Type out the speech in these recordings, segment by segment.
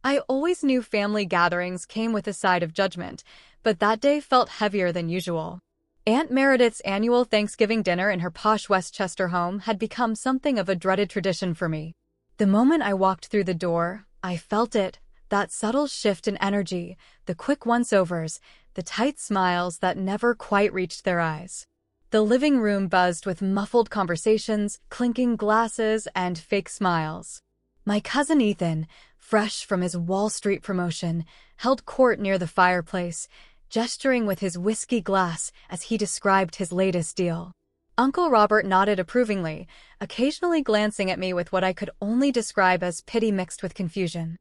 I always knew family gatherings came with a side of judgment, but that day felt heavier than usual. Aunt Meredith's annual Thanksgiving dinner in her posh Westchester home had become something of a dreaded tradition for me. The moment I walked through the door, I felt it, that subtle shift in energy, the quick once-overs, the tight smiles that never quite reached their eyes. The living room buzzed with muffled conversations, clinking glasses, and fake smiles. My cousin Ethan, fresh from his Wall Street promotion, held court near the fireplace, gesturing with his whiskey glass as he described his latest deal. Uncle Robert nodded approvingly, occasionally glancing at me with what I could only describe as pity mixed with confusion.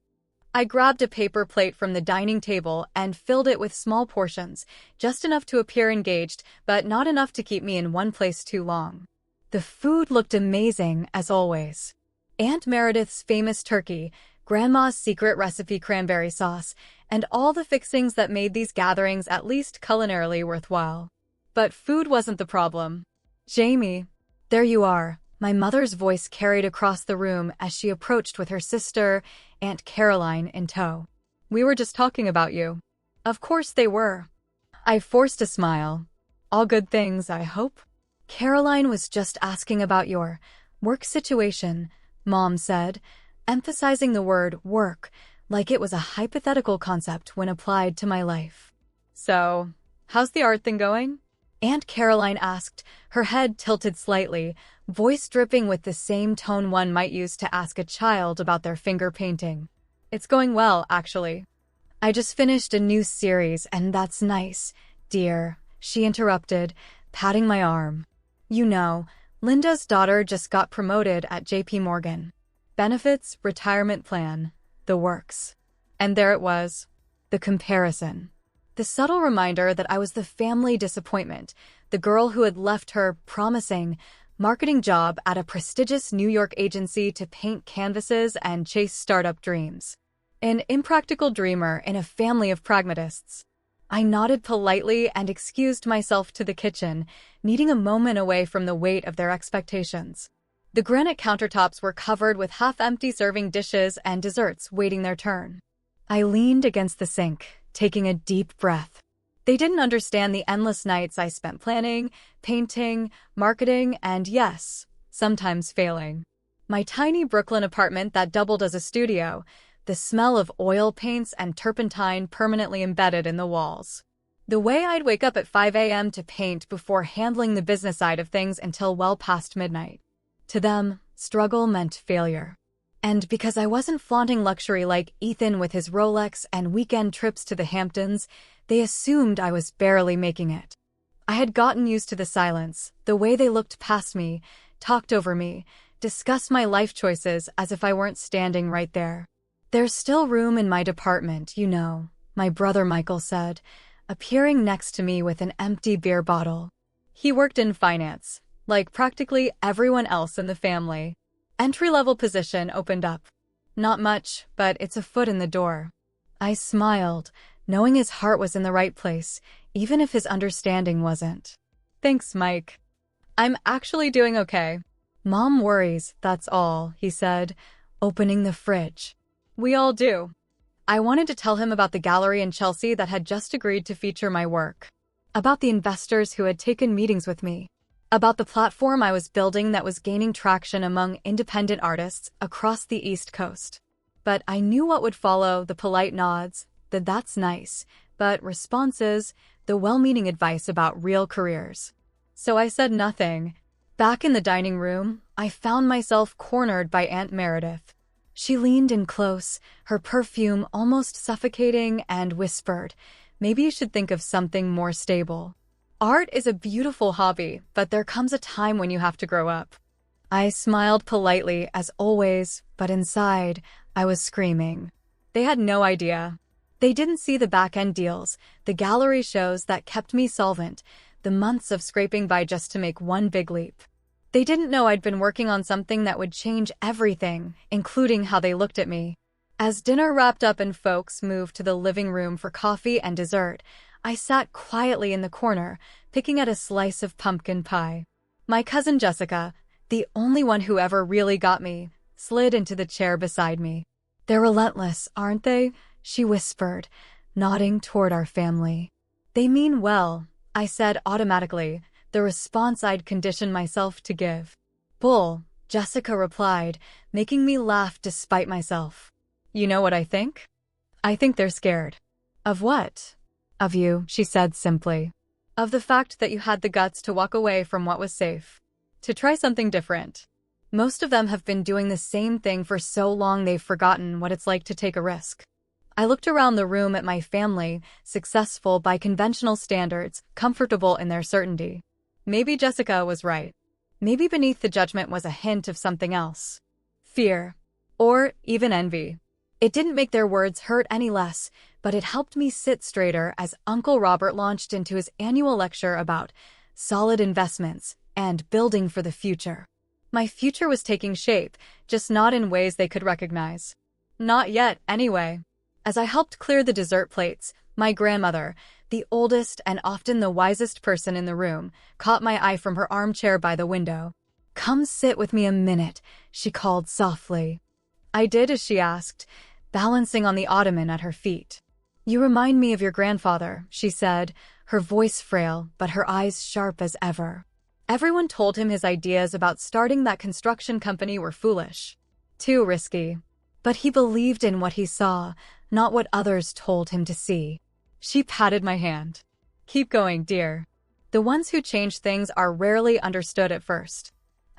I grabbed a paper plate from the dining table and filled it with small portions, just enough to appear engaged, but not enough to keep me in one place too long. The food looked amazing, as always. Aunt Meredith's famous turkey, Grandma's secret recipe cranberry sauce, and all the fixings that made these gatherings at least culinarily worthwhile. But food wasn't the problem. "Jamie, there you are," my mother's voice carried across the room as she approached with her sister, Aunt Caroline, in tow. "We were just talking about you." Of course they were. I forced a smile. "All good things, I hope?" "Caroline was just asking about your work situation," Mom said, emphasizing the word work like it was a hypothetical concept when applied to my life. "So, how's the art thing going?" Aunt Caroline asked, her head tilted slightly, voice dripping with the same tone one might use to ask a child about their finger painting. "It's going well, actually. I just finished a new series, and that's nice, dear," she interrupted, patting my arm. "You know, Linda's daughter just got promoted at JP Morgan. Benefits, retirement plan, the works." And there it was, the comparison. The subtle reminder that I was the family disappointment, the girl who had left her promising marketing job at a prestigious New York agency to paint canvases and chase startup dreams. An impractical dreamer in a family of pragmatists. I nodded politely and excused myself to the kitchen, needing a moment away from the weight of their expectations. The granite countertops were covered with half-empty serving dishes and desserts waiting their turn. I leaned against the sink, taking a deep breath. They didn't understand the endless nights I spent planning, painting, marketing, and yes, sometimes failing. My tiny Brooklyn apartment that doubled as a studio, the smell of oil paints and turpentine permanently embedded in the walls. The way I'd wake up at 5 a.m. to paint before handling the business side of things until well past midnight. To them, struggle meant failure. And because I wasn't flaunting luxury like Ethan with his Rolex and weekend trips to the Hamptons, they assumed I was barely making it. I had gotten used to the silence, the way they looked past me, talked over me, discussed my life choices as if I weren't standing right there. "There's still room in my department, you know," my brother Michael said, appearing next to me with an empty beer bottle. He worked in finance, like practically everyone else in the family. Entry-level position opened up. Not much, but it's a foot in the door. I smiled, knowing his heart was in the right place, even if his understanding wasn't. "Thanks, Mike. I'm actually doing okay. Mom worries, that's all," he said, opening the fridge. "We all do." I wanted to tell him about the gallery in Chelsea that had just agreed to feature my work. About the investors who had taken meetings with me. About the platform I was building that was gaining traction among independent artists across the East Coast. But I knew what would follow: the polite nods, the "that's nice," but responses, the well-meaning advice about real careers. So I said nothing. Back in the dining room, I found myself cornered by Aunt Meredith. She leaned in close, her perfume almost suffocating, and whispered, "Maybe you should think of something more stable. Art is a beautiful hobby, but there comes a time when you have to grow up." I smiled politely, as always, but inside, I was screaming. They had no idea. They didn't see the back-end deals, the gallery shows that kept me solvent, the months of scraping by just to make one big leap. They didn't know I'd been working on something that would change everything, including how they looked at me. As dinner wrapped up and folks moved to the living room for coffee and dessert, I sat quietly in the corner, picking at a slice of pumpkin pie. My cousin Jessica, the only one who ever really got me, slid into the chair beside me. They're relentless, aren't they? She whispered, nodding toward our family. They mean well, I said automatically, the response I'd conditioned myself to give. Bull, Jessica replied, making me laugh despite myself. You know what I think? I think they're scared. Of what? Of you, she said simply. Of the fact that you had the guts to walk away from what was safe. To try something different. Most of them have been doing the same thing for so long they've forgotten what it's like to take a risk. I looked around the room at my family, successful by conventional standards, comfortable in their certainty. Maybe Jessica was right. Maybe beneath the judgment was a hint of something else. Fear. Or even envy. It didn't make their words hurt any less, but it helped me sit straighter as Uncle Robert launched into his annual lecture about solid investments and building for the future. My future was taking shape, just not in ways they could recognize. Not yet, anyway. As I helped clear the dessert plates, my grandmother, the oldest and often the wisest person in the room, caught my eye from her armchair by the window. Come sit with me a minute, she called softly. I did as she asked, balancing on the ottoman at her feet. You remind me of your grandfather, she said, her voice frail but her eyes sharp as ever. Everyone told him his ideas about starting that construction company were foolish. Too risky. But he believed in what he saw, not what others told him to see. She patted my hand. Keep going, dear. The ones who change things are rarely understood at first.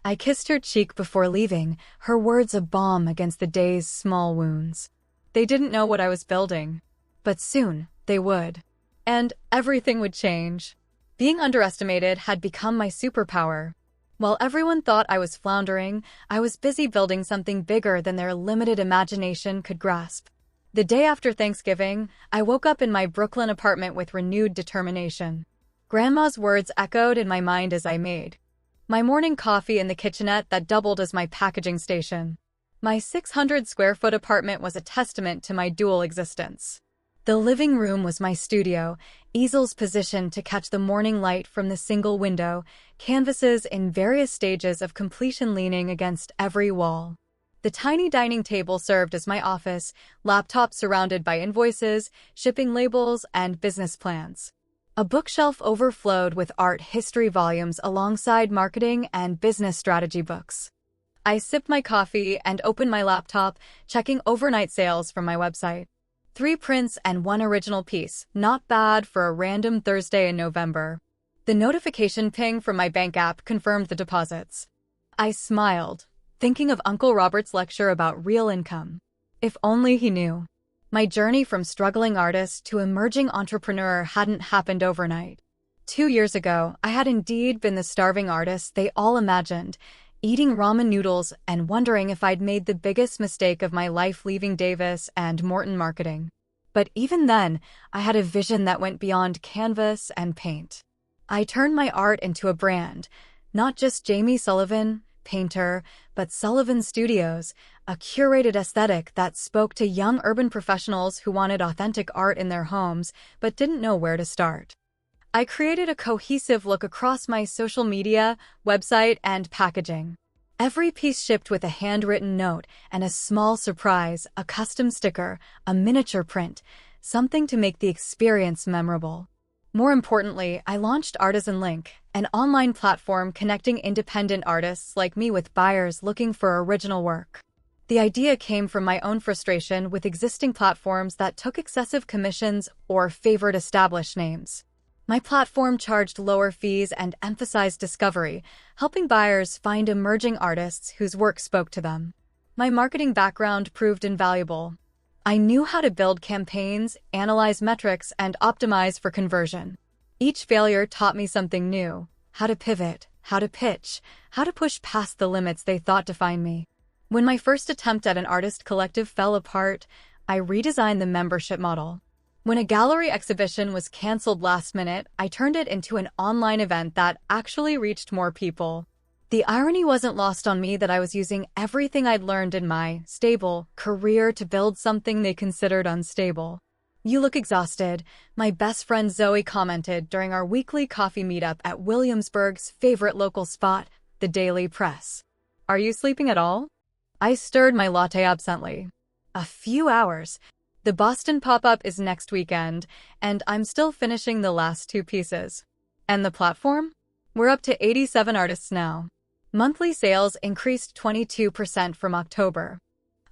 I kissed her cheek before leaving, her words a balm against the day's small wounds. They didn't know what I was building. But soon, they would. And everything would change. Being underestimated had become my superpower. While everyone thought I was floundering, I was busy building something bigger than their limited imagination could grasp. The day after Thanksgiving, I woke up in my Brooklyn apartment with renewed determination. Grandma's words echoed in my mind as I made my morning coffee in the kitchenette that doubled as my packaging station. My 600-square-foot apartment was a testament to my dual existence. The living room was my studio, easels positioned to catch the morning light from the single window, canvases in various stages of completion leaning against every wall. The tiny dining table served as my office, laptop surrounded by invoices, shipping labels, and business plans. A bookshelf overflowed with art history volumes alongside marketing and business strategy books. I sipped my coffee and opened my laptop, checking overnight sales from my website. 3 prints and 1 original piece, not bad for a random Thursday in November. The notification ping from my bank app confirmed the deposits. I smiled, thinking of Uncle Robert's lecture about real income. If only he knew. My journey from struggling artist to emerging entrepreneur hadn't happened overnight. 2 years ago, I had indeed been the starving artist they all imagined, eating ramen noodles and wondering if I'd made the biggest mistake of my life leaving Davis and Morton Marketing. But even then, I had a vision that went beyond canvas and paint. I turned my art into a brand, not just Jamie Sullivan, painter, but Sullivan Studios, a curated aesthetic that spoke to young urban professionals who wanted authentic art in their homes but didn't know where to start. I created a cohesive look across my social media, website, and packaging. Every piece shipped with a handwritten note and a small surprise, a custom sticker, a miniature print, something to make the experience memorable. More importantly, I launched Artisan Link, an online platform connecting independent artists like me with buyers looking for original work. The idea came from my own frustration with existing platforms that took excessive commissions or favored established names. My platform charged lower fees and emphasized discovery, helping buyers find emerging artists whose work spoke to them. My marketing background proved invaluable. I knew how to build campaigns, analyze metrics, and optimize for conversion. Each failure taught me something new: how to pivot, how to pitch, how to push past the limits they thought defined me. When my first attempt at an artist collective fell apart, I redesigned the membership model. When a gallery exhibition was canceled last minute, I turned it into an online event that actually reached more people. The irony wasn't lost on me that I was using everything I'd learned in my stable career to build something they considered unstable. You look exhausted, my best friend Zoe commented during our weekly coffee meetup at Williamsburg's favorite local spot, the Daily Press. Are you sleeping at all? I stirred my latte absently. A few hours. The Boston pop-up is next weekend, and I'm still finishing the last two pieces. And the platform? We're up to 87 artists now. Monthly sales increased 22% from October.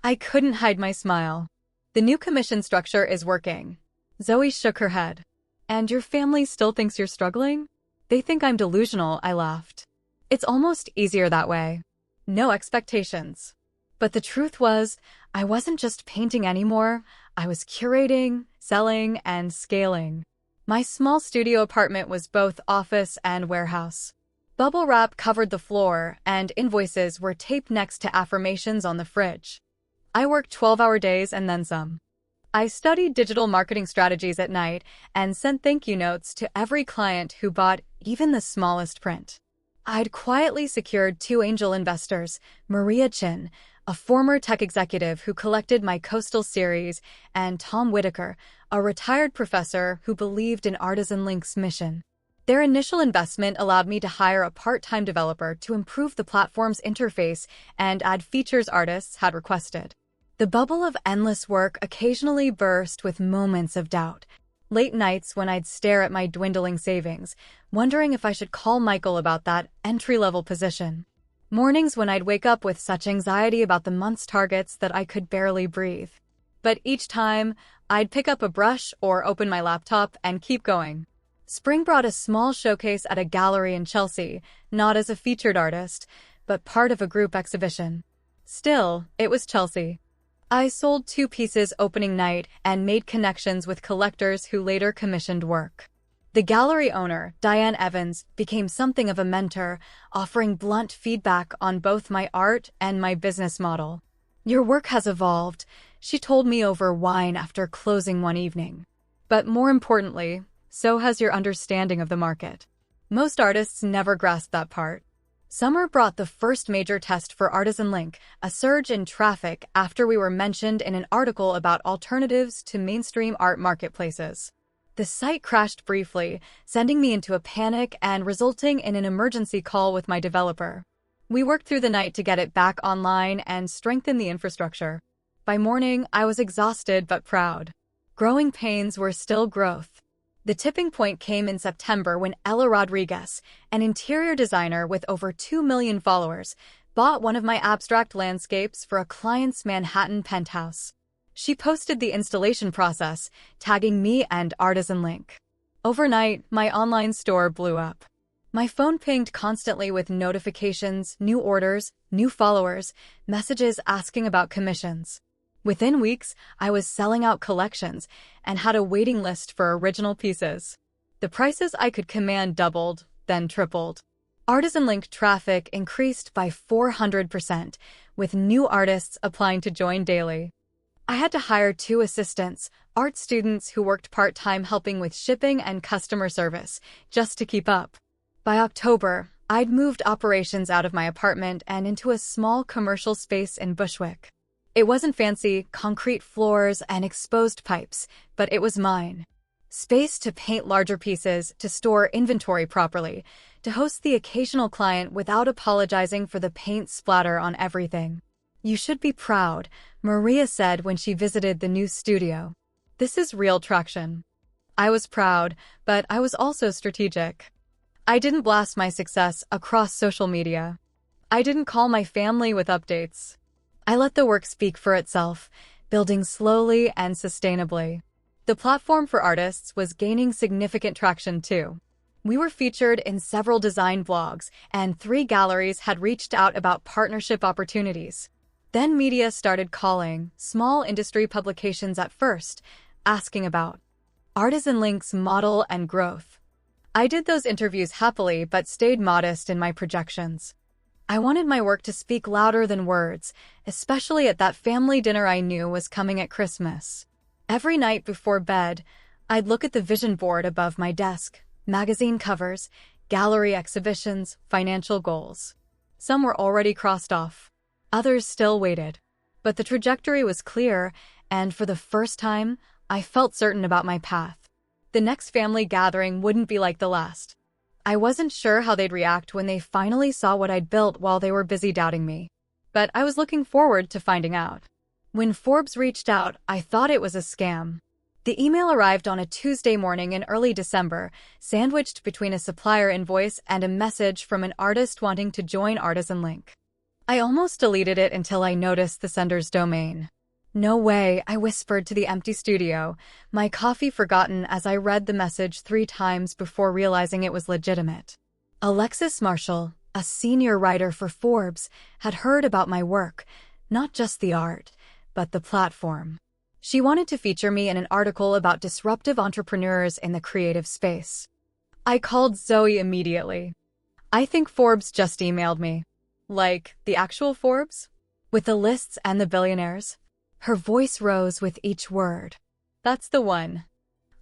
I couldn't hide my smile. The new commission structure is working. Zoe shook her head. And your family still thinks you're struggling? They think I'm delusional, I laughed. It's almost easier that way. No expectations. But the truth was, I wasn't just painting anymore. I was curating, selling, and scaling. My small studio apartment was both office and warehouse. Bubble wrap covered the floor, and invoices were taped next to affirmations on the fridge. I worked 12-hour days and then some. I studied digital marketing strategies at night and sent thank you notes to every client who bought even the smallest print. I'd quietly secured 2 angel investors, Maria Chin, a former tech executive who collected my Coastal series, and Tom Whitaker, a retired professor who believed in Artisan Link's mission. Their initial investment allowed me to hire a part-time developer to improve the platform's interface and add features artists had requested. The bubble of endless work occasionally burst with moments of doubt. Late nights when I'd stare at my dwindling savings, wondering if I should call Michael about that entry-level position. Mornings when I'd wake up with such anxiety about the month's targets that I could barely breathe. But each time, I'd pick up a brush or open my laptop and keep going. Spring brought a small showcase at a gallery in Chelsea, not as a featured artist, but part of a group exhibition. Still, it was Chelsea. I sold 2 pieces opening night and made connections with collectors who later commissioned work. The gallery owner, Diane Evans, became something of a mentor, offering blunt feedback on both my art and my business model. Your work has evolved, she told me over wine after closing one evening. But more importantly, so has your understanding of the market. Most artists never grasp that part. Summer brought the first major test for Artisan Link, a surge in traffic after we were mentioned in an article about alternatives to mainstream art marketplaces. The site crashed briefly, sending me into a panic and resulting in an emergency call with my developer. We worked through the night to get it back online and strengthen the infrastructure. By morning, I was exhausted but proud. Growing pains were still growth. The tipping point came in September when Ella Rodriguez, an interior designer with over 2 million followers, bought one of my abstract landscapes for a client's Manhattan penthouse. She posted the installation process, tagging me and Artisan Link. Overnight, my online store blew up. My phone pinged constantly with notifications, new orders, new followers, messages asking about commissions. Within weeks, I was selling out collections and had a waiting list for original pieces. The prices I could command doubled, then tripled. Artisan Link traffic increased by 400%, with new artists applying to join daily. I had to hire 2 assistants, art students who worked part-time helping with shipping and customer service, just to keep up. By October, I'd moved operations out of my apartment and into a small commercial space in Bushwick. It wasn't fancy, concrete floors and exposed pipes, but it was mine. Space to paint larger pieces, to store inventory properly, to host the occasional client without apologizing for the paint splatter on everything. You should be proud, Maria said when she visited the new studio. This is real traction. I was proud, but I was also strategic. I didn't blast my success across social media. I didn't call my family with updates. I let the work speak for itself, building slowly and sustainably. The platform for artists was gaining significant traction too. We were featured in several design blogs, and 3 galleries had reached out about partnership opportunities. Then media started calling, small industry publications at first, asking about Artisan Link's model and growth. I did those interviews happily but stayed modest in my projections. I wanted my work to speak louder than words, especially at that family dinner I knew was coming at Christmas. Every night before bed, I'd look at the vision board above my desk, magazine covers, gallery exhibitions, financial goals. Some were already crossed off. Others still waited. But the trajectory was clear, and for the first time, I felt certain about my path. The next family gathering wouldn't be like the last. I wasn't sure how they'd react when they finally saw what I'd built while they were busy doubting me. But I was looking forward to finding out. When Forbes reached out, I thought it was a scam. The email arrived on a Tuesday morning in early December, sandwiched between a supplier invoice and a message from an artist wanting to join Artisan Link. I almost deleted it until I noticed the sender's domain. No way, I whispered to the empty studio, my coffee forgotten as I read the message 3 times before realizing it was legitimate. Alexis Marshall, a senior writer for Forbes, had heard about my work, not just the art, but the platform. She wanted to feature me in an article about disruptive entrepreneurs in the creative space. I called Zoe immediately. I think Forbes just emailed me. Like, the actual Forbes? With the lists and the billionaires? Her voice rose with each word. That's the one.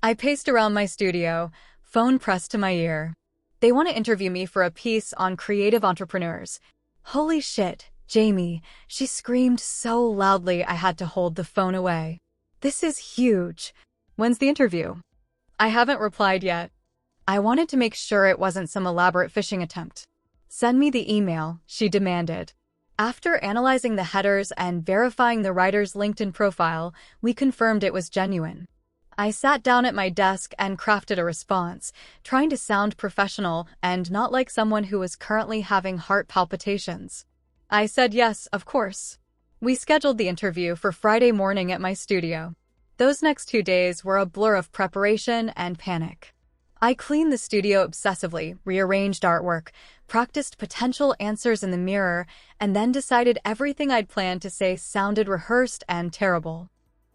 I paced around my studio, phone pressed to my ear. They want to interview me for a piece on creative entrepreneurs. Holy shit, Jamie, she screamed so loudly I had to hold the phone away. This is huge. When's the interview? I haven't replied yet. I wanted to make sure it wasn't some elaborate phishing attempt. Send me the email, she demanded. After analyzing the headers and verifying the writer's LinkedIn profile, we confirmed it was genuine. I sat down at my desk and crafted a response, trying to sound professional and not like someone who was currently having heart palpitations. I said yes, of course. We scheduled the interview for Friday morning at my studio. Those next 2 days were a blur of preparation and panic. I cleaned the studio obsessively, rearranged artwork, practiced potential answers in the mirror, and then decided everything I'd planned to say sounded rehearsed and terrible.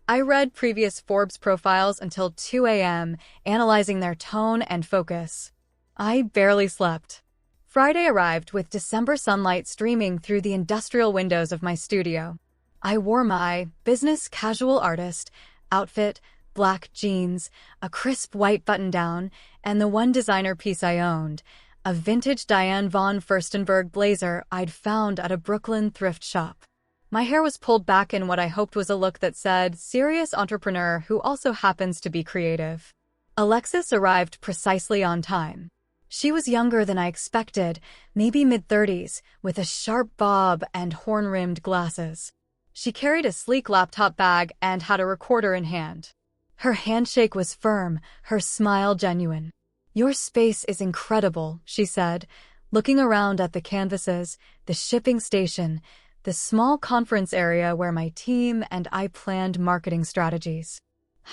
I read previous Forbes profiles until 2 a.m., analyzing their tone and focus. I barely slept. Friday arrived with December sunlight streaming through the industrial windows of my studio. I wore my business casual artist outfit, black jeans, a crisp white button-down, and the one designer piece I owned, a vintage Diane von Furstenberg blazer I'd found at a Brooklyn thrift shop. My hair was pulled back in what I hoped was a look that said, serious entrepreneur who also happens to be creative. Alexis arrived precisely on time. She was younger than I expected, maybe mid-30s, with a sharp bob and horn-rimmed glasses. She carried a sleek laptop bag and had a recorder in hand. Her handshake was firm, her smile genuine. "Your space is incredible," she said, looking around at the canvases, the shipping station, the small conference area where my team and I planned marketing strategies.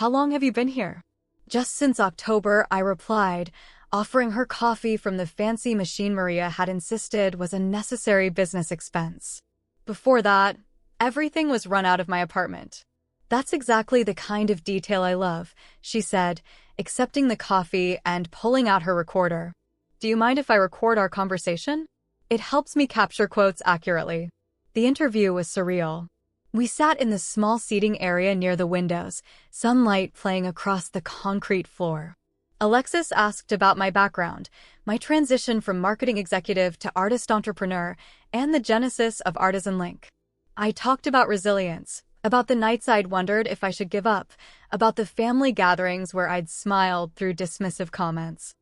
"How long have you been here?" "Just since October," I replied, offering her coffee from the fancy machine Maria had insisted was a necessary business expense. Before that, everything was run out of my apartment. "That's exactly the kind of detail I love," she said, accepting the coffee and pulling out her recorder. "Do you mind if I record our conversation? It helps me capture quotes accurately." The interview was surreal. We sat in the small seating area near the windows, sunlight playing across the concrete floor. Alexis asked about my background, my transition from marketing executive to artist entrepreneur, and the genesis of Artisan Link. I talked about resilience, about the nights I'd wondered if I should give up, about the family gatherings where I'd smiled through dismissive comments.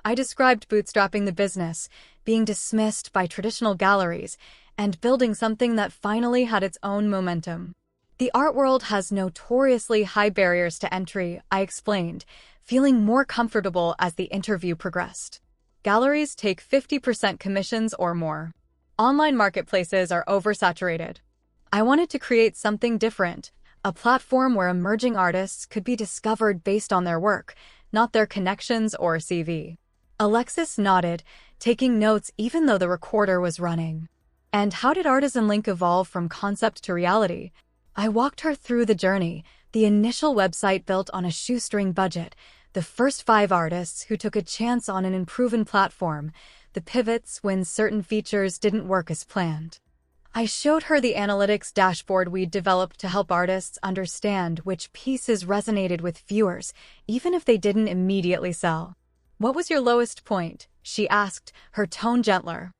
I described bootstrapping the business, being dismissed by traditional galleries, and building something that finally had its own momentum. The art world has notoriously high barriers to entry, I explained, feeling more comfortable as the interview progressed. Galleries take 50% commissions or more. Online marketplaces are oversaturated. I wanted to create something different, a platform where emerging artists could be discovered based on their work, not their connections or CV. Alexis nodded, taking notes even though the recorder was running. "And how did Artisan Link evolve from concept to reality?" I walked her through the journey, the initial website built on a shoestring budget, the first 5 artists who took a chance on an unproven platform, the pivots when certain features didn't work as planned. I showed her the analytics dashboard we'd developed to help artists understand which pieces resonated with viewers, even if they didn't immediately sell. "What was your lowest point?" she asked, her tone gentler.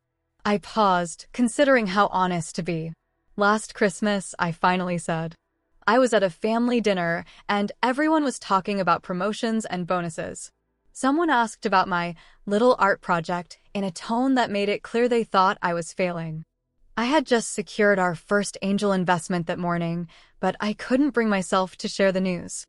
I paused, considering how honest to be. "Last Christmas," I finally said. I was at a family dinner, and everyone was talking about promotions and bonuses. Someone asked about my little art project in a tone that made it clear they thought I was failing. I had just secured our first angel investment that morning, but I couldn't bring myself to share the news.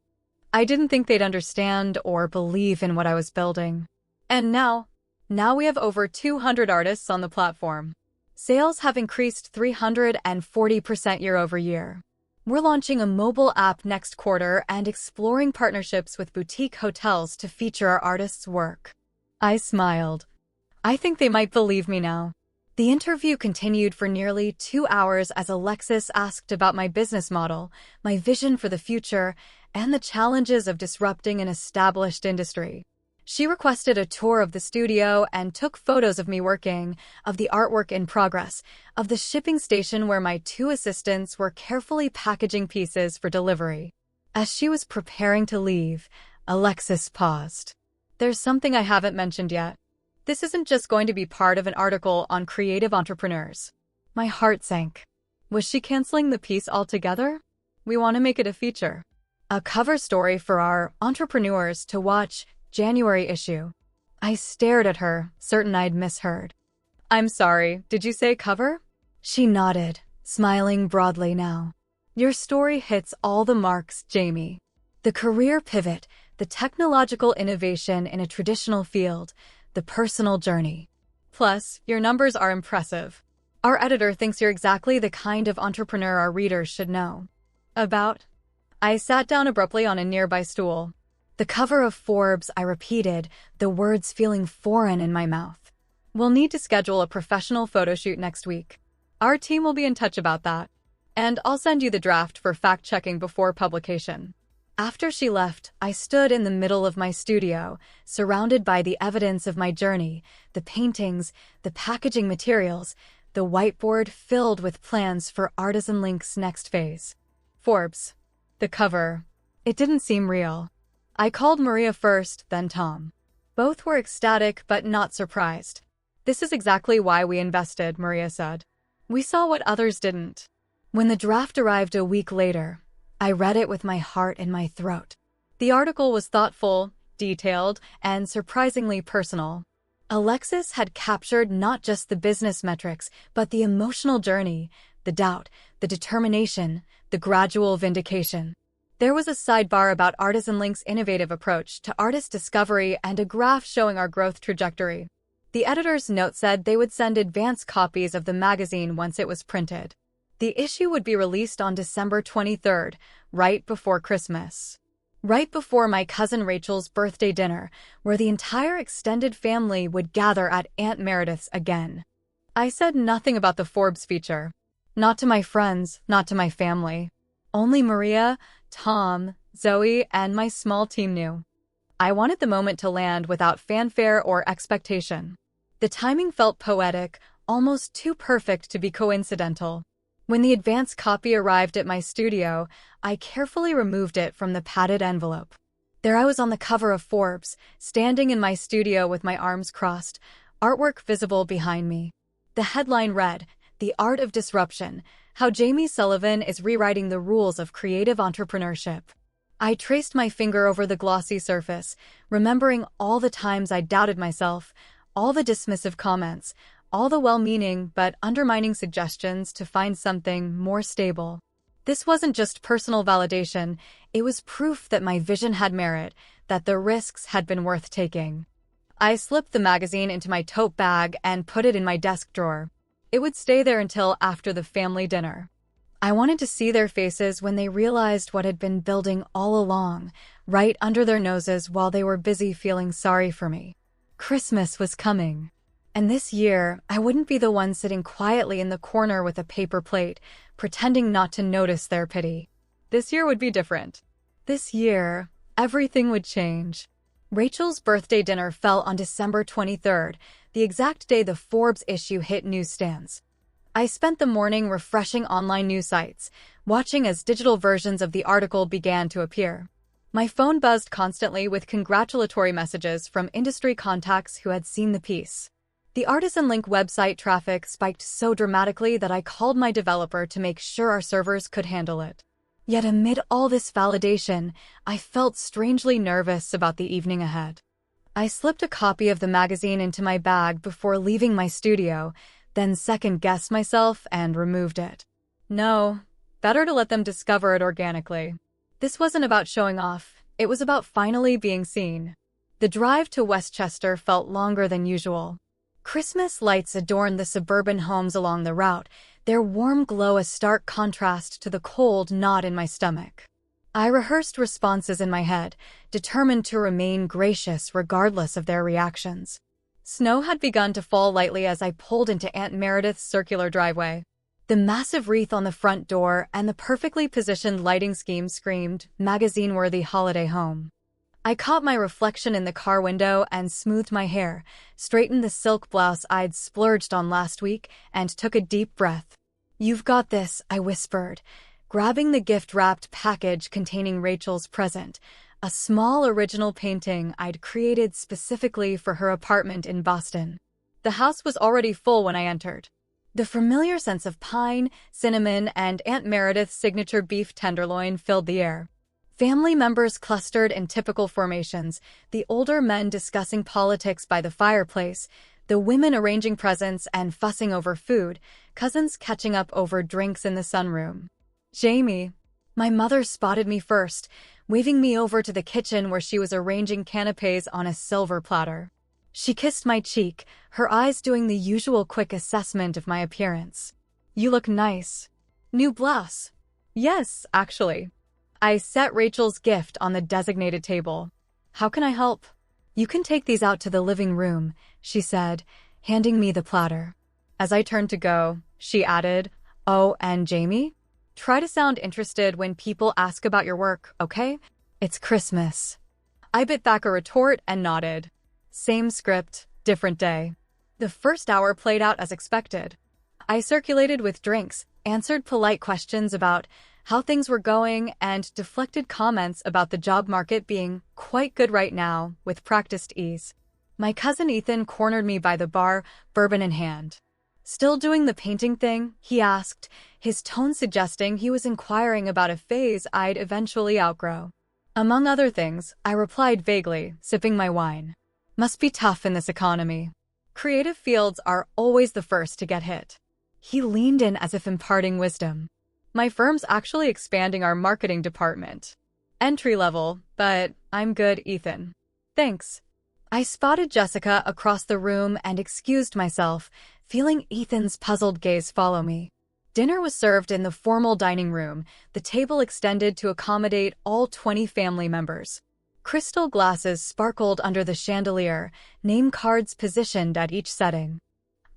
I didn't think they'd understand or believe in what I was building. And now we have over 200 artists on the platform. Sales have increased 340% year over year. We're launching a mobile app next quarter and exploring partnerships with boutique hotels to feature our artists' work. I smiled. I think they might believe me now. The interview continued for nearly 2 hours as Alexis asked about my business model, my vision for the future, and the challenges of disrupting an established industry. She requested a tour of the studio and took photos of me working, of the artwork in progress, of the shipping station where my 2 assistants were carefully packaging pieces for delivery. As she was preparing to leave, Alexis paused. There's something I haven't mentioned yet. This isn't just going to be part of an article on creative entrepreneurs. My heart sank. Was she canceling the piece altogether? We want to make it a feature. A cover story for our entrepreneurs to watch January issue. I stared at her, certain I'd misheard. I'm sorry, did you say cover? She nodded, smiling broadly now. Your story hits all the marks, Jamie. The career pivot, the technological innovation in a traditional field, the personal journey. Plus, your numbers are impressive. Our editor thinks you're exactly the kind of entrepreneur our readers should know about. I sat down abruptly on a nearby stool. The cover of Forbes, I repeated, the words feeling foreign in my mouth. We'll need to schedule a professional photo shoot next week. Our team will be in touch about that. And I'll send you the draft for fact-checking before publication. After she left, I stood in the middle of my studio, surrounded by the evidence of my journey, the paintings, the packaging materials, the whiteboard filled with plans for Artisan Link's next phase. Forbes. The cover. It didn't seem real. I called Maria first, then Tom. Both were ecstatic but not surprised. This is exactly why we invested, Maria said. We saw what others didn't. When the draft arrived a week later, I read it with my heart in my throat. The article was thoughtful, detailed, and surprisingly personal. Alexis had captured not just the business metrics, but the emotional journey, the doubt, the determination, the gradual vindication. There was a sidebar about Artisan Link's innovative approach to artist discovery and a graph showing our growth trajectory. The editor's note said they would send advance copies of the magazine once it was printed. The issue would be released on December 23rd, right before Christmas. Right before my cousin Rachel's birthday dinner, where the entire extended family would gather at Aunt Meredith's again. I said nothing about the Forbes feature. Not to my friends, not to my family. Only Maria, Tom, Zoe, and my small team knew. I wanted the moment to land without fanfare or expectation. The timing felt poetic, almost too perfect to be coincidental. When the advance copy arrived at my studio, I carefully removed it from the padded envelope. There I was on the cover of Forbes, standing in my studio with my arms crossed, artwork visible behind me. The headline read, "The Art of Disruption: How Jamie Sullivan is Rewriting the Rules of Creative Entrepreneurship." I traced my finger over the glossy surface, remembering all the times I doubted myself, all the dismissive comments, all the well-meaning but undermining suggestions to find something more stable. This wasn't just personal validation, it was proof that my vision had merit, that the risks had been worth taking. I slipped the magazine into my tote bag and put it in my desk drawer. It would stay there until after the family dinner. I wanted to see their faces when they realized what had been building all along, right under their noses while they were busy feeling sorry for me. Christmas was coming. And this year, I wouldn't be the one sitting quietly in the corner with a paper plate, pretending not to notice their pity. This year would be different. This year, everything would change. Rachel's birthday dinner fell on December 23rd, the exact day the Forbes issue hit newsstands. I spent the morning refreshing online news sites, watching as digital versions of the article began to appear. My phone buzzed constantly with congratulatory messages from industry contacts who had seen the piece. The Artisan Link website traffic spiked so dramatically that I called my developer to make sure our servers could handle it. Yet amid all this validation, I felt strangely nervous about the evening ahead. I slipped a copy of the magazine into my bag before leaving my studio, then second-guessed myself and removed it. No, better to let them discover it organically. This wasn't about showing off, it was about finally being seen. The drive to Westchester felt longer than usual. Christmas lights adorned the suburban homes along the route, their warm glow a stark contrast to the cold knot in my stomach. I rehearsed responses in my head, determined to remain gracious regardless of their reactions. Snow had begun to fall lightly as I pulled into Aunt Meredith's circular driveway. The massive wreath on the front door and the perfectly positioned lighting scheme screamed, magazine-worthy holiday home. I caught my reflection in the car window and smoothed my hair, straightened the silk blouse I'd splurged on last week, and took a deep breath. "You've got this," I whispered, grabbing the gift-wrapped package containing Rachel's present, a small original painting I'd created specifically for her apartment in Boston. The house was already full when I entered. The familiar sense of pine, cinnamon, and Aunt Meredith's signature beef tenderloin filled the air. Family members clustered in typical formations, the older men discussing politics by the fireplace, the women arranging presents and fussing over food, cousins catching up over drinks in the sunroom. "Jamie." My mother spotted me first, waving me over to the kitchen where she was arranging canapes on a silver platter. She kissed my cheek, her eyes doing the usual quick assessment of my appearance. "You look nice." "New blouse." "Yes, actually." I set Rachel's gift on the designated table. "How can I help?" "You can take these out to the living room," she said, handing me the platter. As I turned to go, she added, "Oh, and Jamie? Try to sound interested when people ask about your work, okay? It's Christmas." I bit back a retort and nodded. Same script, different day. The first hour played out as expected. I circulated with drinks, answered polite questions about how things were going, and deflected comments about the job market being quite good right now, with practiced ease. My cousin Ethan cornered me by the bar, bourbon in hand. "Still doing the painting thing?" he asked, his tone suggesting he was inquiring about a phase I'd eventually outgrow. Among other things, I replied vaguely, sipping my wine. "Must be tough in this economy. Creative fields are always the first to get hit." He leaned in as if imparting wisdom. "My firm's actually expanding our marketing department. Entry level, but I'm good, Ethan." "Thanks." I spotted Jessica across the room and excused myself, feeling Ethan's puzzled gaze follow me. Dinner was served in the formal dining room, the table extended to accommodate all 20 family members. Crystal glasses sparkled under the chandelier, name cards positioned at each setting.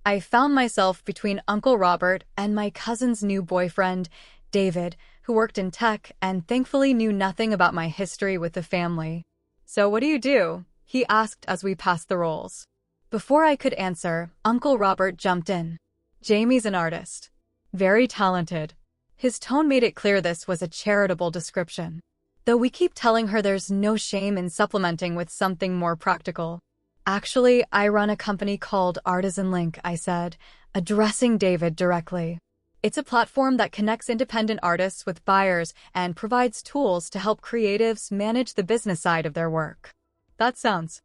I found myself between Uncle Robert and my cousin's new boyfriend, David, who worked in tech and thankfully knew nothing about my history with the family. "So what do you do?" he asked as we passed the rolls. Before I could answer, Uncle Robert jumped in. "Jamie's an artist. Very talented." His tone made it clear this was a charitable description. Though we keep telling her there's no shame in supplementing with something more practical. "Actually, I run a company called Artisan Link," I said, addressing David directly. "It's a platform that connects independent artists with buyers and provides tools to help creatives manage the business side of their work." "That sounds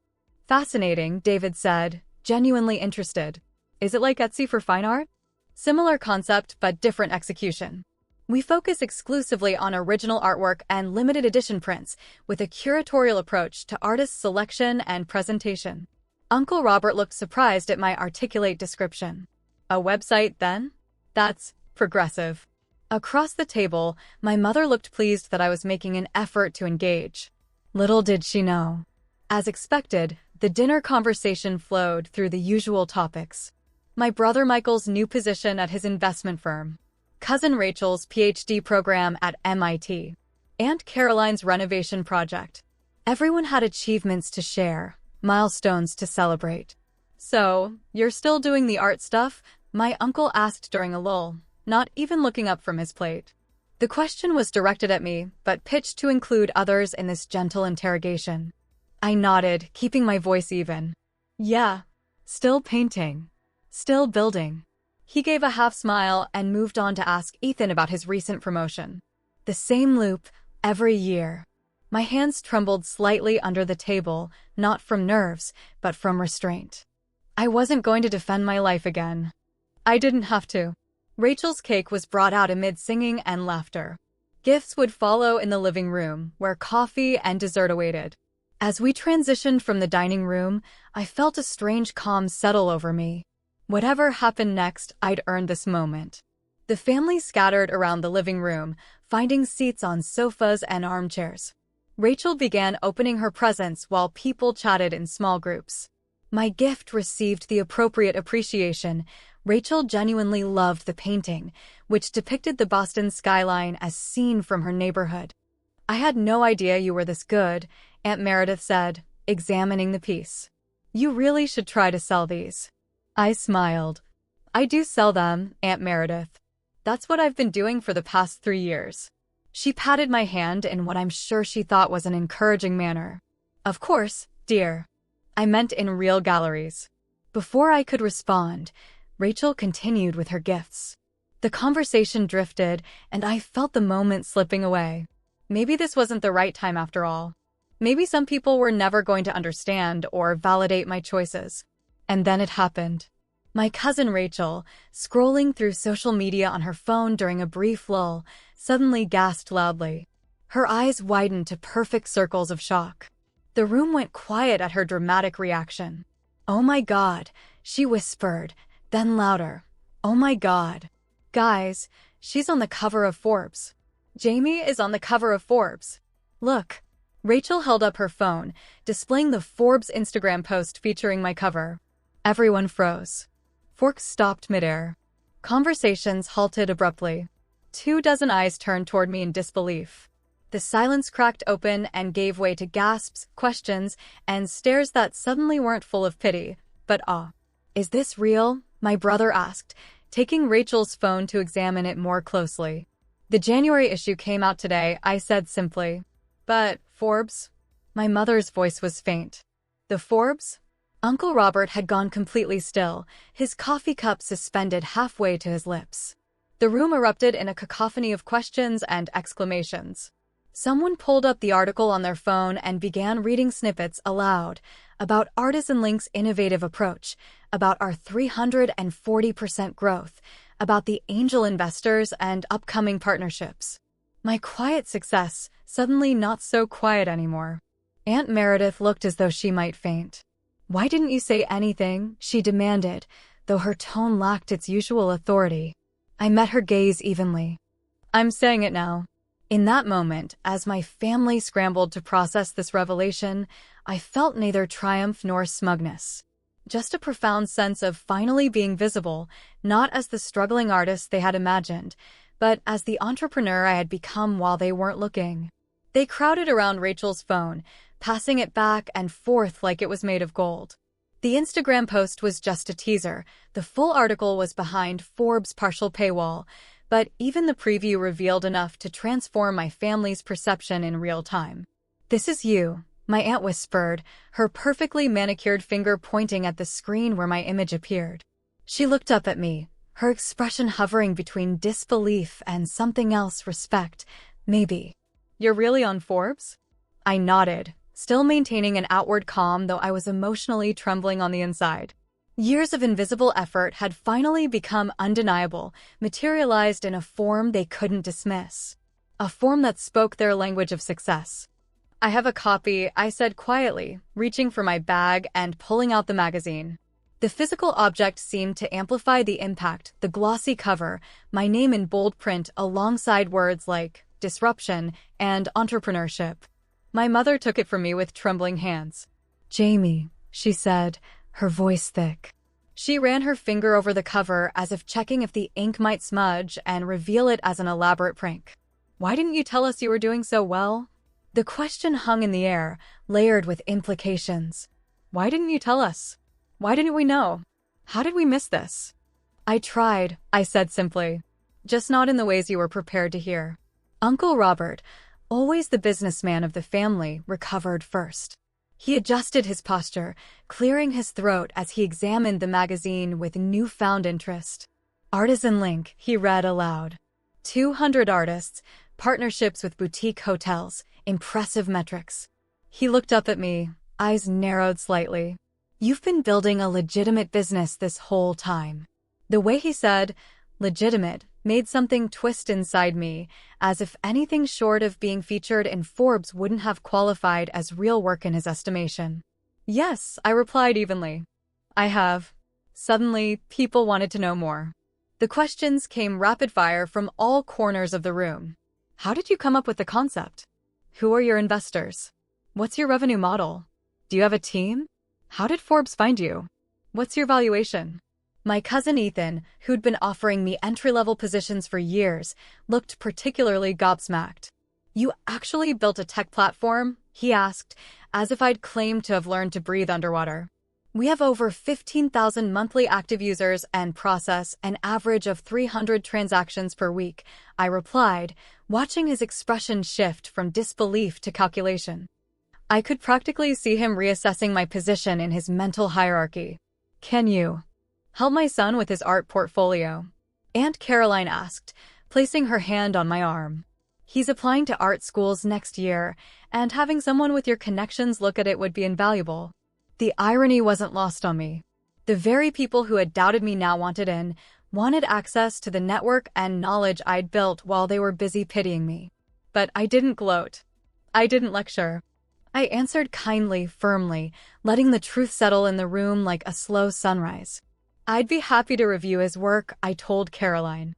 fascinating," David said, genuinely interested. "Is it like Etsy for fine art?" "Similar concept, but different execution. We focus exclusively on original artwork and limited edition prints, with a curatorial approach to artist selection and presentation." Uncle Robert looked surprised at my articulate description. "A website, then? That's progressive." Across the table, my mother looked pleased that I was making an effort to engage. Little did she know. As expected, the dinner conversation flowed through the usual topics. My brother Michael's new position at his investment firm, cousin Rachel's PhD program at MIT, Aunt Caroline's renovation project. Everyone had achievements to share, milestones to celebrate. "So, you're still doing the art stuff?" my uncle asked during a lull, not even looking up from his plate. The question was directed at me, but pitched to include others in this gentle interrogation. I nodded, keeping my voice even. "Yeah, still painting. Still building." He gave a half smile and moved on to ask Ethan about his recent promotion. The same loop, every year. My hands trembled slightly under the table, not from nerves, but from restraint. I wasn't going to defend my life again. I didn't have to. Rachel's cake was brought out amid singing and laughter. Gifts would follow in the living room, where coffee and dessert awaited. As we transitioned from the dining room, I felt a strange calm settle over me. Whatever happened next, I'd earned this moment. The family scattered around the living room, finding seats on sofas and armchairs. Rachel began opening her presents while people chatted in small groups. My gift received the appropriate appreciation. Rachel genuinely loved the painting, which depicted the Boston skyline as seen from her neighborhood. "I had no idea you were this good," Aunt Meredith said, examining the piece. "You really should try to sell these." I smiled. "I do sell them, Aunt Meredith. That's what I've been doing for the past 3 years." She patted my hand in what I'm sure she thought was an encouraging manner. "Of course, dear. I meant in real galleries." Before I could respond, Rachel continued with her gifts. The conversation drifted, and I felt the moment slipping away. Maybe this wasn't the right time after all. Maybe some people were never going to understand or validate my choices. And then it happened. My cousin Rachel, scrolling through social media on her phone during a brief lull, suddenly gasped loudly. Her eyes widened to perfect circles of shock. The room went quiet at her dramatic reaction. "Oh my God," she whispered, then louder. "Oh my God. Guys, she's on the cover of Forbes. Jamie is on the cover of Forbes. Look." Rachel held up her phone, displaying the Forbes Instagram post featuring my cover. Everyone froze. Forks stopped midair. Conversations halted abruptly. 24 eyes turned toward me in disbelief. The silence cracked open and gave way to gasps, questions, and stares that suddenly weren't full of pity, but awe. "Is this real?" my brother asked, taking Rachel's phone to examine it more closely. "The January issue came out today," I said simply. "But, Forbes?" My mother's voice was faint. "The Forbes?" Uncle Robert had gone completely still, his coffee cup suspended halfway to his lips. The room erupted in a cacophony of questions and exclamations. Someone pulled up the article on their phone and began reading snippets aloud about Artisan Link's innovative approach, about our 340% growth, about the angel investors and upcoming partnerships. My quiet success, suddenly not so quiet anymore. Aunt Meredith looked as though she might faint. "Why didn't you say anything?" she demanded, though her tone lacked its usual authority. I met her gaze evenly. "I'm saying it now." In that moment, as my family scrambled to process this revelation, I felt neither triumph nor smugness. Just a profound sense of finally being visible, not as the struggling artist they had imagined, but as the entrepreneur I had become while they weren't looking. They crowded around Rachel's phone, passing it back and forth like it was made of gold. The Instagram post was just a teaser. The full article was behind Forbes' partial paywall, but even the preview revealed enough to transform my family's perception in real time. "This is you," my aunt whispered, her perfectly manicured finger pointing at the screen where my image appeared. She looked up at me, her expression hovering between disbelief and something else, respect, maybe. "You're really on Forbes?" I nodded, still maintaining an outward calm though I was emotionally trembling on the inside. Years of invisible effort had finally become undeniable, materialized in a form they couldn't dismiss. A form that spoke their language of success. "I have a copy," I said quietly, reaching for my bag and pulling out the magazine. The physical object seemed to amplify the impact, the glossy cover, my name in bold print alongside words like disruption and entrepreneurship. My mother took it from me with trembling hands. "Jamie," she said, her voice thick. She ran her finger over the cover as if checking if the ink might smudge and reveal it as an elaborate prank. "Why didn't you tell us you were doing so well?" The question hung in the air, layered with implications. Why didn't you tell us? Why didn't we know? How did we miss this? "I tried," I said simply. "Just not in the ways you were prepared to hear." Uncle Robert, always the businessman of the family, recovered first. He adjusted his posture, clearing his throat as he examined the magazine with newfound interest. "Artisan Link," he read aloud. 200 artists, partnerships with boutique hotels, impressive metrics. He looked up at me, eyes narrowed slightly. "You've been building a legitimate business this whole time." The way he said, legitimate, made something twist inside me, as if anything short of being featured in Forbes wouldn't have qualified as real work in his estimation. Yes, I replied evenly. I have. Suddenly, people wanted to know more. The questions came rapid fire from all corners of the room. How did you come up with the concept? Who are your investors? What's your revenue model? Do you have a team? How did Forbes find you? What's your valuation? My cousin Ethan, who'd been offering me entry-level positions for years, looked particularly gobsmacked. You actually built a tech platform? He asked, as if I'd claimed to have learned to breathe underwater. We have over 15,000 monthly active users and process an average of 300 transactions per week, I replied, watching his expression shift from disbelief to calculation. I could practically see him reassessing my position in his mental hierarchy. Can you help my son with his art portfolio? Aunt Caroline asked, placing her hand on my arm. He's applying to art schools next year, and having someone with your connections look at it would be invaluable. The irony wasn't lost on me. The very people who had doubted me now wanted access to the network and knowledge I'd built while they were busy pitying me. But I didn't gloat. I didn't lecture. I answered kindly, firmly, letting the truth settle in the room like a slow sunrise. I'd be happy to review his work, I told Caroline.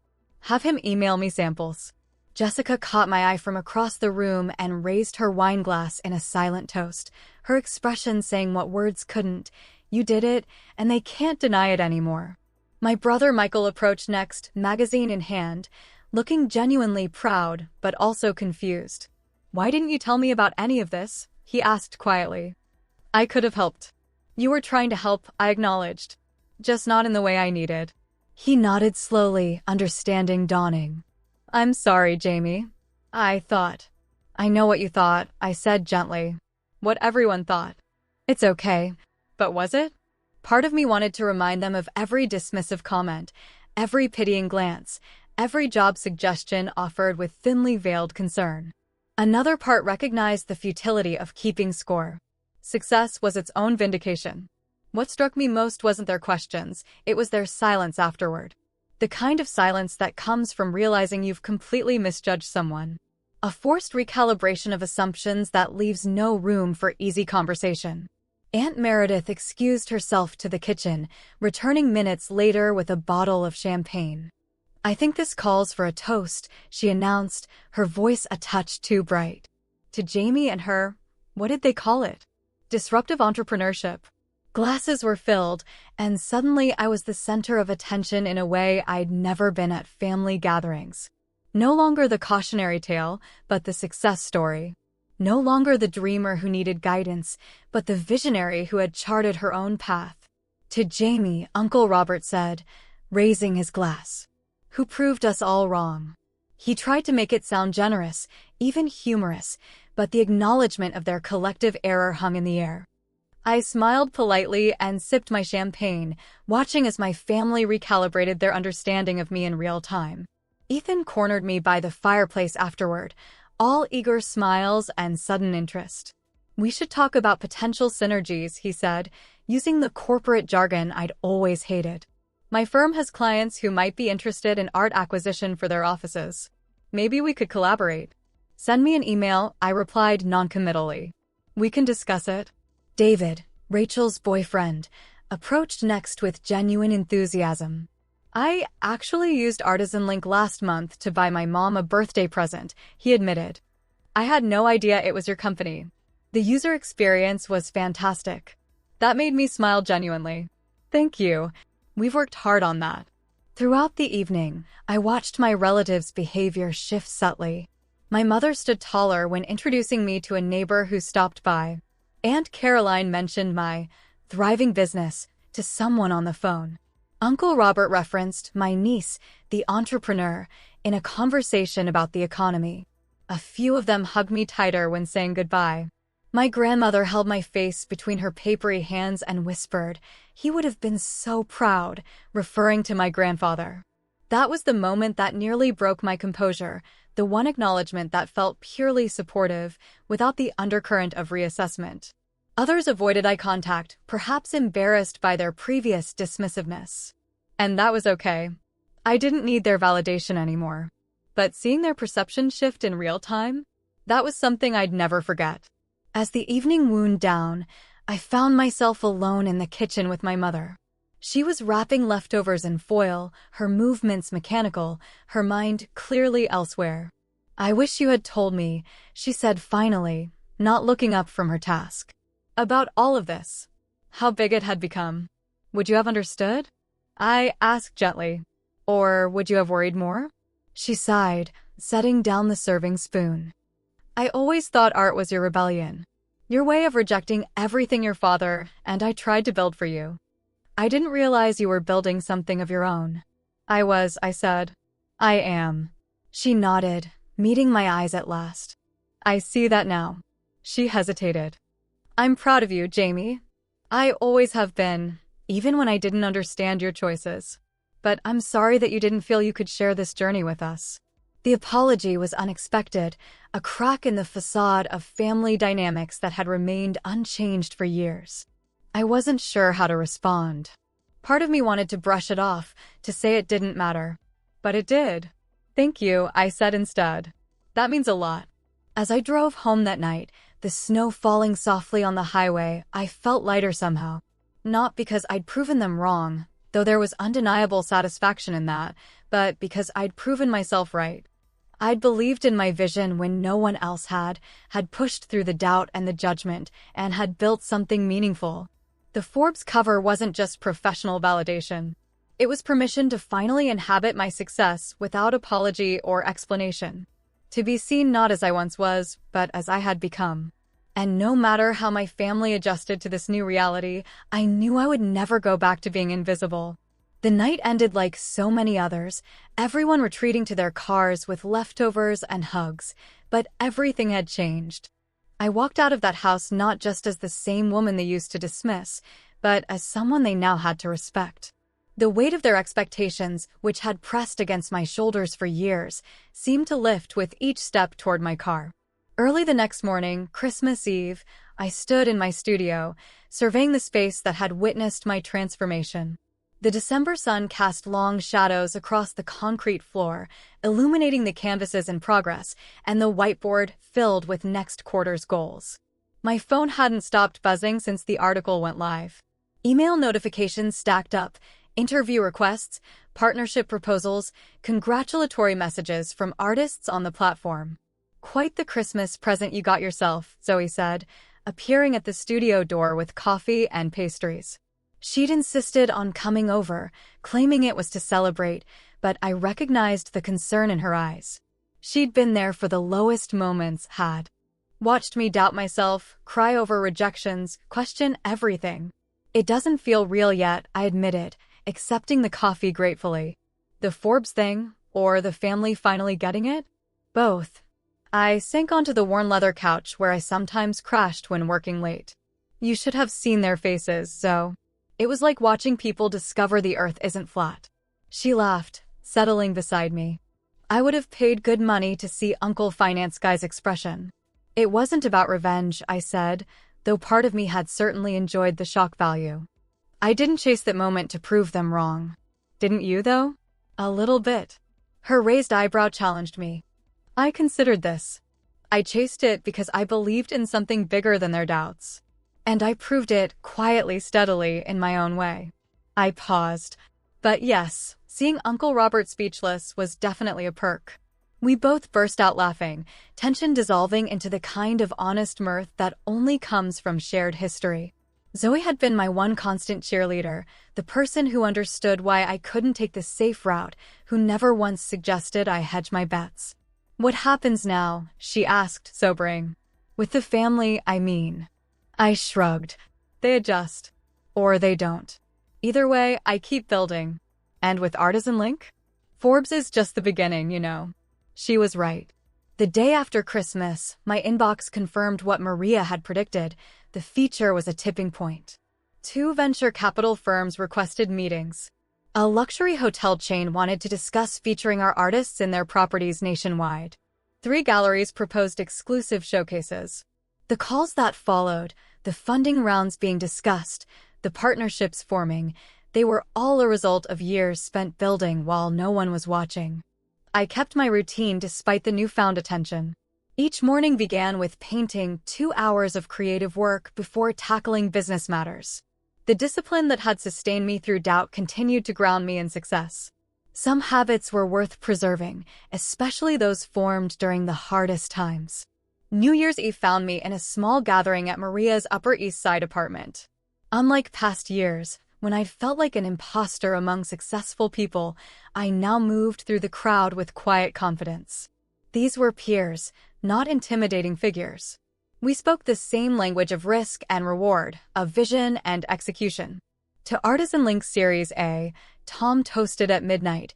Have him email me samples. Jessica caught my eye from across the room and raised her wine glass in a silent toast, her expression saying what words couldn't. You did it, and they can't deny it anymore. My brother Michael approached next, magazine in hand, looking genuinely proud, but also confused. Why didn't you tell me about any of this? He asked quietly. I could have helped. You were trying to help, I acknowledged. Just not in the way I needed. He nodded slowly, understanding dawning. I'm sorry, Jamie. I thought. I know what you thought, I said gently. What everyone thought. It's okay. But was it? Part of me wanted to remind them of every dismissive comment, every pitying glance, every job suggestion offered with thinly veiled concern. Another part recognized the futility of keeping score. Success was its own vindication. What struck me most wasn't their questions, it was their silence afterward. The kind of silence that comes from realizing you've completely misjudged someone. A forced recalibration of assumptions that leaves no room for easy conversation. Aunt Meredith excused herself to the kitchen, returning minutes later with a bottle of champagne. I think this calls for a toast, she announced, her voice a touch too bright. To Jamie and her, what did they call it? Disruptive entrepreneurship. Glasses were filled, and suddenly I was the center of attention in a way I'd never been at family gatherings. No longer the cautionary tale, but the success story. No longer the dreamer who needed guidance, but the visionary who had charted her own path. To Jamie, Uncle Robert said, raising his glass. Who proved us all wrong. He tried to make it sound generous, even humorous, but the acknowledgement of their collective error hung in the air. I smiled politely and sipped my champagne, watching as my family recalibrated their understanding of me in real time. Ethan cornered me by the fireplace afterward, all eager smiles and sudden interest. We should talk about potential synergies, he said, using the corporate jargon I'd always hated. My firm has clients who might be interested in art acquisition for their offices. Maybe we could collaborate. Send me an email, I replied noncommittally. We can discuss it. David, Rachel's boyfriend, approached next with genuine enthusiasm. I actually used Artisan Link last month to buy my mom a birthday present, he admitted. I had no idea it was your company. The user experience was fantastic. That made me smile genuinely. Thank you. We've worked hard on that. Throughout the evening, I watched my relatives' behavior shift subtly. My mother stood taller when introducing me to a neighbor who stopped by. Aunt Caroline mentioned my thriving business to someone on the phone. Uncle Robert referenced my niece, the entrepreneur, in a conversation about the economy. A few of them hugged me tighter when saying goodbye. My grandmother held my face between her papery hands and whispered, "He would have been so proud," referring to my grandfather. That was the moment that nearly broke my composure, the one acknowledgement that felt purely supportive, without the undercurrent of reassessment. Others avoided eye contact, perhaps embarrassed by their previous dismissiveness. And that was okay. I didn't need their validation anymore. But seeing their perception shift in real time, that was something I'd never forget. As the evening wound down, I found myself alone in the kitchen with my mother. She was wrapping leftovers in foil, her movements mechanical, her mind clearly elsewhere. "I wish you had told me," she said finally, not looking up from her task. "About all of this. How big it had become. Would you have understood?" I asked gently. "Or would you have worried more?" She sighed, setting down the serving spoon. "I always thought art was your rebellion. Your way of rejecting everything your father and I tried to build for you. I didn't realize you were building something of your own." I said. "I am." She nodded, meeting my eyes at last. "I see that now." She hesitated. "I'm proud of you, Jamie. I always have been, even when I didn't understand your choices. But I'm sorry that you didn't feel you could share this journey with us." The apology was unexpected, a crack in the facade of family dynamics that had remained unchanged for years. I wasn't sure how to respond. Part of me wanted to brush it off, to say it didn't matter. But it did. "Thank you," I said instead. "That means a lot." As I drove home that night, the snow falling softly on the highway, I felt lighter somehow. Not because I'd proven them wrong, though there was undeniable satisfaction in that, but because I'd proven myself right. I'd believed in my vision when no one else had pushed through the doubt and the judgment, and had built something meaningful. The Forbes cover wasn't just professional validation. It was permission to finally inhabit my success without apology or explanation. To be seen not as I once was, but as I had become. And no matter how my family adjusted to this new reality, I knew I would never go back to being invisible. The night ended like so many others, everyone retreating to their cars with leftovers and hugs, but everything had changed. I walked out of that house not just as the same woman they used to dismiss, but as someone they now had to respect. The weight of their expectations, which had pressed against my shoulders for years, seemed to lift with each step toward my car. Early the next morning, Christmas Eve, I stood in my studio, surveying the space that had witnessed my transformation. The December sun cast long shadows across the concrete floor, illuminating the canvases in progress and the whiteboard filled with next quarter's goals. My phone hadn't stopped buzzing since the article went live. Email notifications stacked up, interview requests, partnership proposals, congratulatory messages from artists on the platform. "Quite the Christmas present you got yourself," Zoe said, appearing at the studio door with coffee and pastries. She'd insisted on coming over, claiming it was to celebrate, but I recognized the concern in her eyes. She'd been there for the lowest moments, had watched me doubt myself, cry over rejections, question everything. "It doesn't feel real yet," I admitted, accepting the coffee gratefully. "The Forbes thing, or the family finally getting it?" "Both." I sank onto the worn leather couch where I sometimes crashed when working late. "You should have seen their faces, Zoe. It was like watching people discover the earth isn't flat." She laughed, settling beside me. I would have paid good money to see Uncle Finance Guy's expression. "It wasn't about revenge," I said, though part of me had certainly enjoyed the shock value. "I didn't chase that moment to prove them wrong." "Didn't you, though?" "A little bit." Her raised eyebrow challenged me. "I considered this. I chased it because I believed in something bigger than their doubts. And I proved it, quietly, steadily, in my own way." I paused. But yes, seeing Uncle Robert speechless was definitely a perk. We both burst out laughing, tension dissolving into the kind of honest mirth that only comes from shared history. Zoe had been my one constant cheerleader, the person who understood why I couldn't take the safe route, who never once suggested I hedge my bets. "What happens now?" she asked, sobering. "With the family, I mean." I shrugged. "They adjust. Or they don't. Either way, I keep building. And with Artisan Link? Forbes is just the beginning, you know." She was right. The day after Christmas, my inbox confirmed what Maria had predicted. The feature was a tipping point. 2 venture capital firms requested meetings. A luxury hotel chain wanted to discuss featuring our artists in their properties nationwide. 3 galleries proposed exclusive showcases. The calls that followed, the funding rounds being discussed, the partnerships forming, They were all a result of years spent building while no one was watching. I kept my routine despite the newfound attention. Each morning began with painting 2 hours of creative work before tackling business matters. The discipline that had sustained me through doubt continued to ground me in success. Some habits were worth preserving, especially those formed during the hardest times. New Year's Eve found me in a small gathering at Maria's Upper East Side apartment. Unlike past years, when I'd felt like an imposter among successful people, I now moved through the crowd with quiet confidence. These were peers, not intimidating figures. We spoke the same language of risk and reward, of vision and execution. To Artisan Link Series A, Tom toasted at midnight,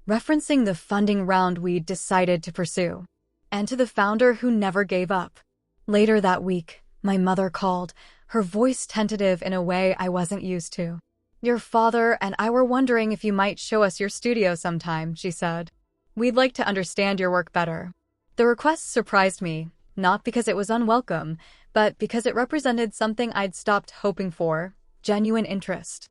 referencing the funding round we'd decided to pursue. And to the founder who never gave up. Later that week, my mother called, her voice tentative in a way I wasn't used to. "Your father and I were wondering if you might show us your studio sometime," she said. "We'd like to understand your work better." The request surprised me, not because it was unwelcome, but because it represented something I'd stopped hoping for, genuine interest.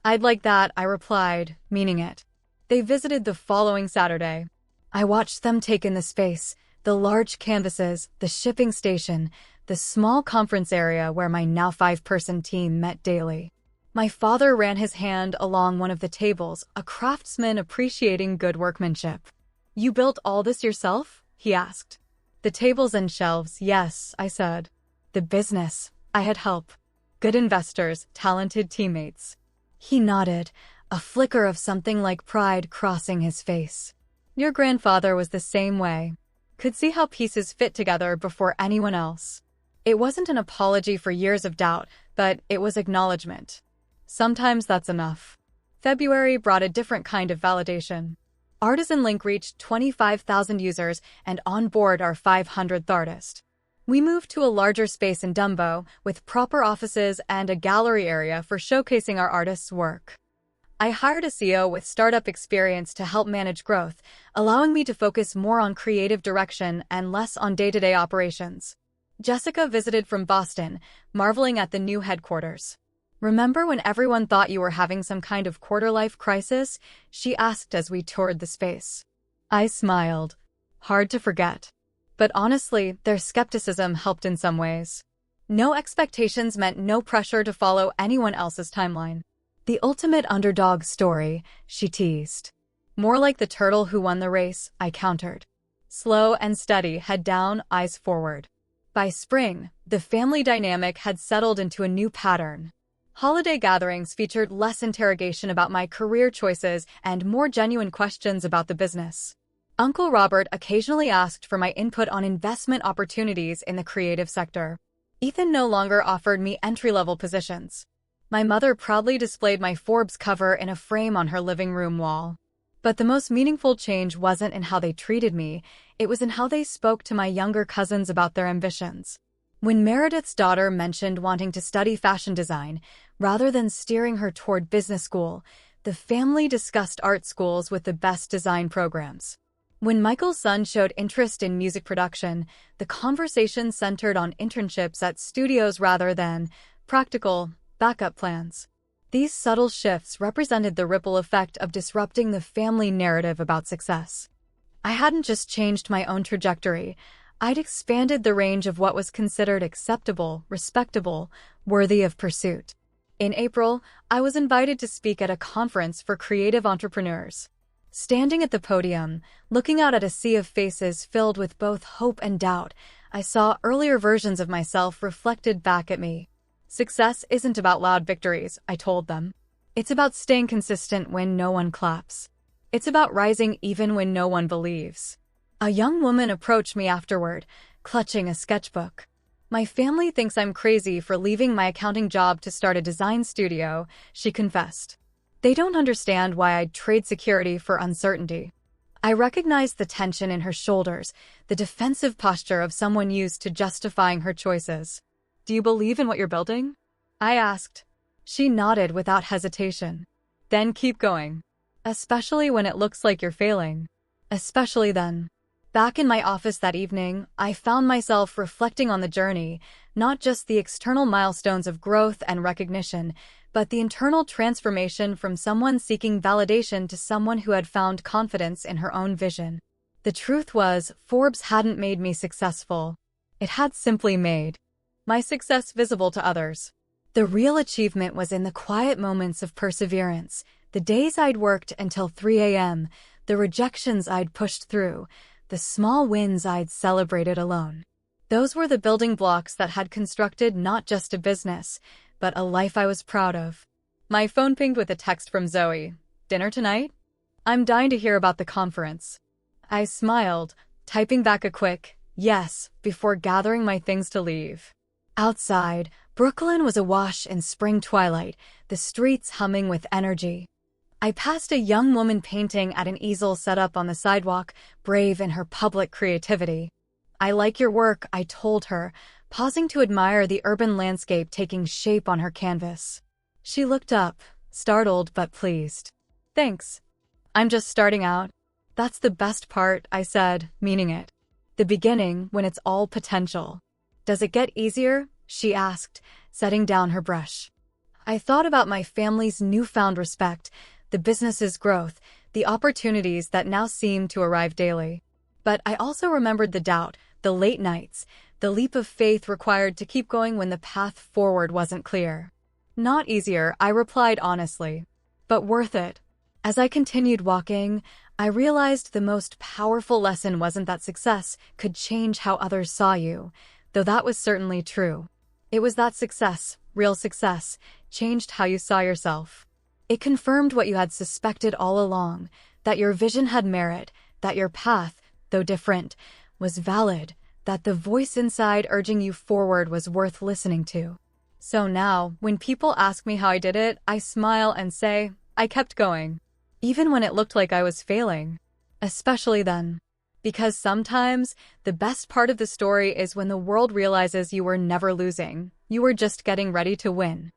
"I'd like that," I replied, meaning it. They visited the following Saturday. I watched them take in the space, the large canvases, the shipping station, the small conference area where my now 5-person team met daily. My father ran his hand along one of the tables, a craftsman appreciating good workmanship. "You built all this yourself?" he asked. "The tables and shelves, yes," I said. "The business, I had help. Good investors, talented teammates." He nodded, a flicker of something like pride crossing his face. "Your grandfather was the same way. Could see how pieces fit together before anyone else." It wasn't an apology for years of doubt, but it was acknowledgement. Sometimes that's enough. February brought a different kind of validation. Artisan Link reached 25,000 users and onboard our 500th artist. We moved to a larger space in Dumbo, with proper offices and a gallery area for showcasing our artists' work. I hired a CEO with startup experience to help manage growth, allowing me to focus more on creative direction and less on day-to-day operations. Jessica visited from Boston, marveling at the new headquarters. "Remember when everyone thought you were having some kind of quarter-life crisis?" she asked as we toured the space. I smiled. Hard to forget. But honestly, their skepticism helped in some ways. No expectations meant no pressure to follow anyone else's timeline. "The ultimate underdog story," she teased. "More like the turtle who won the race," I countered. Slow and steady, head down, eyes forward. By spring, the family dynamic had settled into a new pattern. Holiday gatherings featured less interrogation about my career choices and more genuine questions about the business. Uncle Robert occasionally asked for my input on investment opportunities in the creative sector. Ethan no longer offered me entry-level positions. My mother proudly displayed my Forbes cover in a frame on her living room wall. But the most meaningful change wasn't in how they treated me, it was in how they spoke to my younger cousins about their ambitions. When Meredith's daughter mentioned wanting to study fashion design, rather than steering her toward business school, the family discussed art schools with the best design programs. When Michael's son showed interest in music production, the conversation centered on internships at studios rather than practical backup plans. These subtle shifts represented the ripple effect of disrupting the family narrative about success. I hadn't just changed my own trajectory, I'd expanded the range of what was considered acceptable, respectable, worthy of pursuit. In April, I was invited to speak at a conference for creative entrepreneurs. Standing at the podium, looking out at a sea of faces filled with both hope and doubt, I saw earlier versions of myself reflected back at me. "Success isn't about loud victories," I told them. "It's about staying consistent when no one claps. It's about rising even when no one believes." A young woman approached me afterward, clutching a sketchbook. "My family thinks I'm crazy for leaving my accounting job to start a design studio," she confessed. "They don't understand why I'd trade security for uncertainty." I recognized the tension in her shoulders, the defensive posture of someone used to justifying her choices. "Do you believe in what you're building?" I asked. She nodded without hesitation. "Then keep going. Especially when it looks like you're failing." Especially then. Back in my office that evening, I found myself reflecting on the journey, not just the external milestones of growth and recognition, but the internal transformation from someone seeking validation to someone who had found confidence in her own vision. The truth was, Forbes hadn't made me successful. It had simply made my success visible to others. The real achievement was in the quiet moments of perseverance, the days I'd worked until 3 a.m., the rejections I'd pushed through, the small wins I'd celebrated alone. Those were the building blocks that had constructed not just a business, but a life I was proud of. My phone pinged with a text from Zoe. "Dinner tonight? I'm dying to hear about the conference." I smiled, typing back a quick, "Yes," before gathering my things to leave. Outside, Brooklyn was awash in spring twilight, the streets humming with energy. I passed a young woman painting at an easel set up on the sidewalk, brave in her public creativity. "I like your work," I told her, pausing to admire the urban landscape taking shape on her canvas. She looked up, startled but pleased. "Thanks. I'm just starting out." "That's the best part," I said, meaning it. "The beginning, when it's all potential." "Does it get easier?" she asked, setting down her brush. I thought about my family's newfound respect, the business's growth, the opportunities that now seemed to arrive daily. But I also remembered the doubt, the late nights, the leap of faith required to keep going when the path forward wasn't clear. "Not easier," I replied honestly, "but worth it." As I continued walking, I realized the most powerful lesson wasn't that success could change how others saw you, though that was certainly true. It was that success, real success, changed how you saw yourself. It confirmed what you had suspected all along, that your vision had merit, that your path, though different, was valid, that the voice inside urging you forward was worth listening to. So now, when people ask me how I did it, I smile and say, I kept going. Even when it looked like I was failing. Especially then. Because sometimes, the best part of the story is when the world realizes you were never losing, you were just getting ready to win.